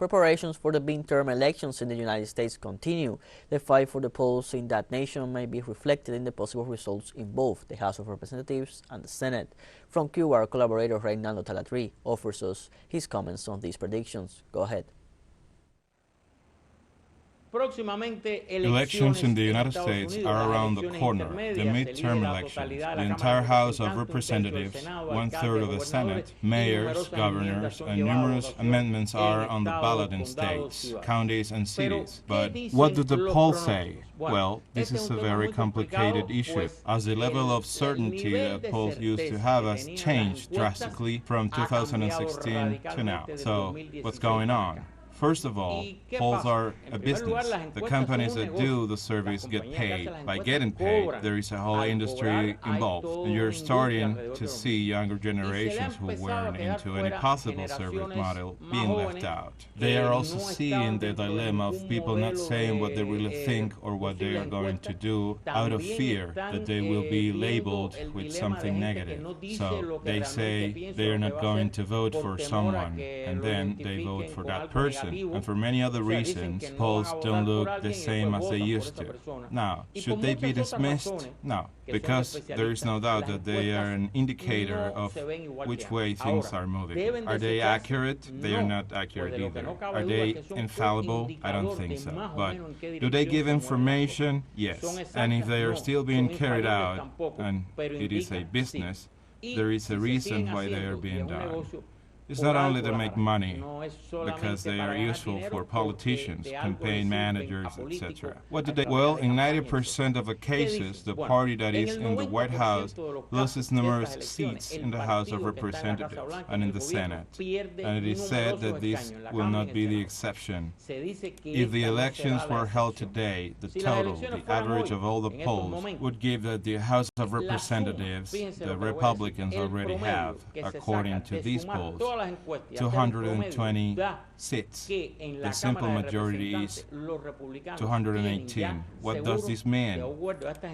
Preparations for the midterm elections in the United States continue. The fight for the polls in that nation may be reflected in the possible results in both the House of Representatives and the Senate. From Cuba, our collaborator Reinaldo Taladrid offers us his comments on these predictions. Go ahead. Elections in the United States are around the corner. The midterm elections, the entire House of Representatives, one-third of the Senate, mayors, governors, and numerous amendments are on the ballot in states, counties, and cities. But what do the polls say? Well, this is a very complicated issue, as the level of certainty that polls used to have has changed drastically from 2016 to now. So, what's going on? First of all, polls are a business. The companies that do the surveys get paid. By getting paid, there is a whole industry involved, and you're starting to see younger generations who weren't into any possible survey model being left out. They are also seeing the dilemma of people not saying what they really think or what they are going to do out of fear that they will be labeled with something negative. So they say they are not going to vote for someone, and then they vote for that person. And for many other reasons, polls don't look the same as they used to. Now, should they be dismissed? No, because there is no doubt that they are an indicator of which way things are moving. Are they accurate? They are not accurate either. Are they infallible? I don't think so. But do they give information? Yes. And if they are still being carried out, and it is a business, there is a reason why they are being done. It's not only to make money, because they are useful for politicians, campaign managers, etc. What do they? Well, in 90% of the cases, the party that is in the White House loses numerous seats in the House of Representatives and in the Senate. And it is said that this will not be the exception. If the elections were held today, the total, the average of all the polls, would give that the House of Representatives, the Republicans already have, according to these polls, 220 seats. The simple majority is 218. What does this mean?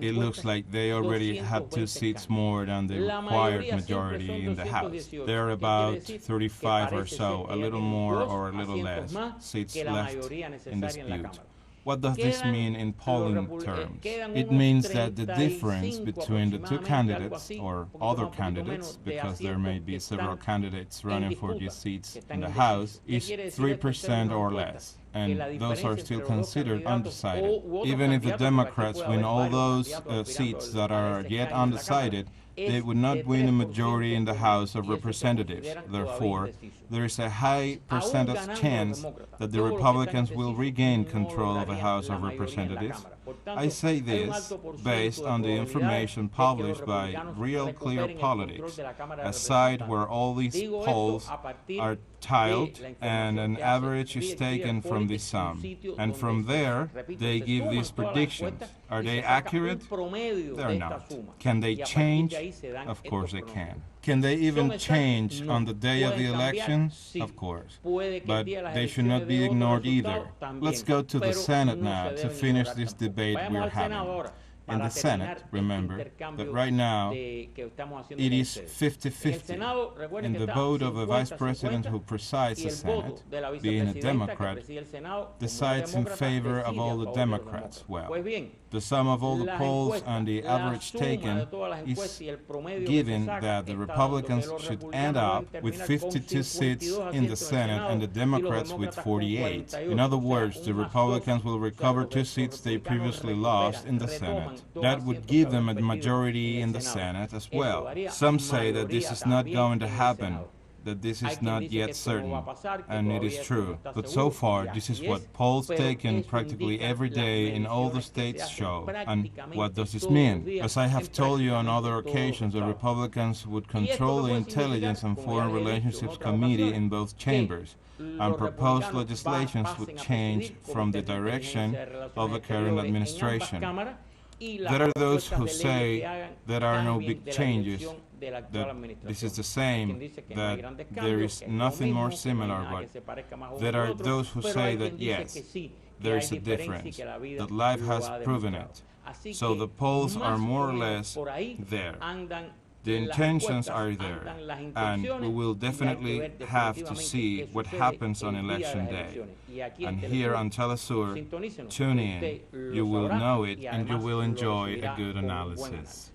It looks like they already have 2 seats more than the required majority in the House. There are about 35 or so, a little more or a little less, seats left in dispute. What does this mean in polling terms? It means that the difference between the two candidates, or other candidates, because there may be several candidates running for these seats in the House, is 3% or less. And those are still considered undecided. Even if the Democrats win all those seats that are yet undecided, they would not win a majority in the House of Representatives. Therefore, there is a high percentage chance that the Republicans will regain control of the House of Representatives. I say this based on the information published by Real Clear Politics, a site where all these polls are tiled and an average is taken from this sum. And from there, they give these predictions. Are they accurate? They're not. Can they change? Of course they can. Can they even change on the day of the election? Of course. But they should not be ignored either. Let's go to the Senate now to finish this debate we're having. In the Senate, remember that right now it is 50-50. In the vote of a vice president who presides the Senate, being a Democrat, decides in favor of all the Democrats. Well, the sum of all the polls and the average taken is given that the Republicans should end up with 52 seats in the Senate and the Democrats with 48. In other words, the Republicans will recover 2 seats they previously lost in the Senate. That would give them a majority in the Senate as well. Some say that this is not going to happen, that this is not yet certain, and it is true. But so far, this is what polls taken practically every day in all the states show. And what does this mean? As I have told you on other occasions, the Republicans would control the Intelligence and Foreign Relationships Committee in both chambers, and proposed legislations would change from the direction of the current administration. There are those who say there are no big changes, that this is the same, that there is nothing more similar, but there are those who say that yes, there is a difference, that life has proven it. So the polls are more or less there. The intentions are there, and we will definitely have to see what happens on election day. And here on teleSUR, tune in, you will know it and you will enjoy a good analysis.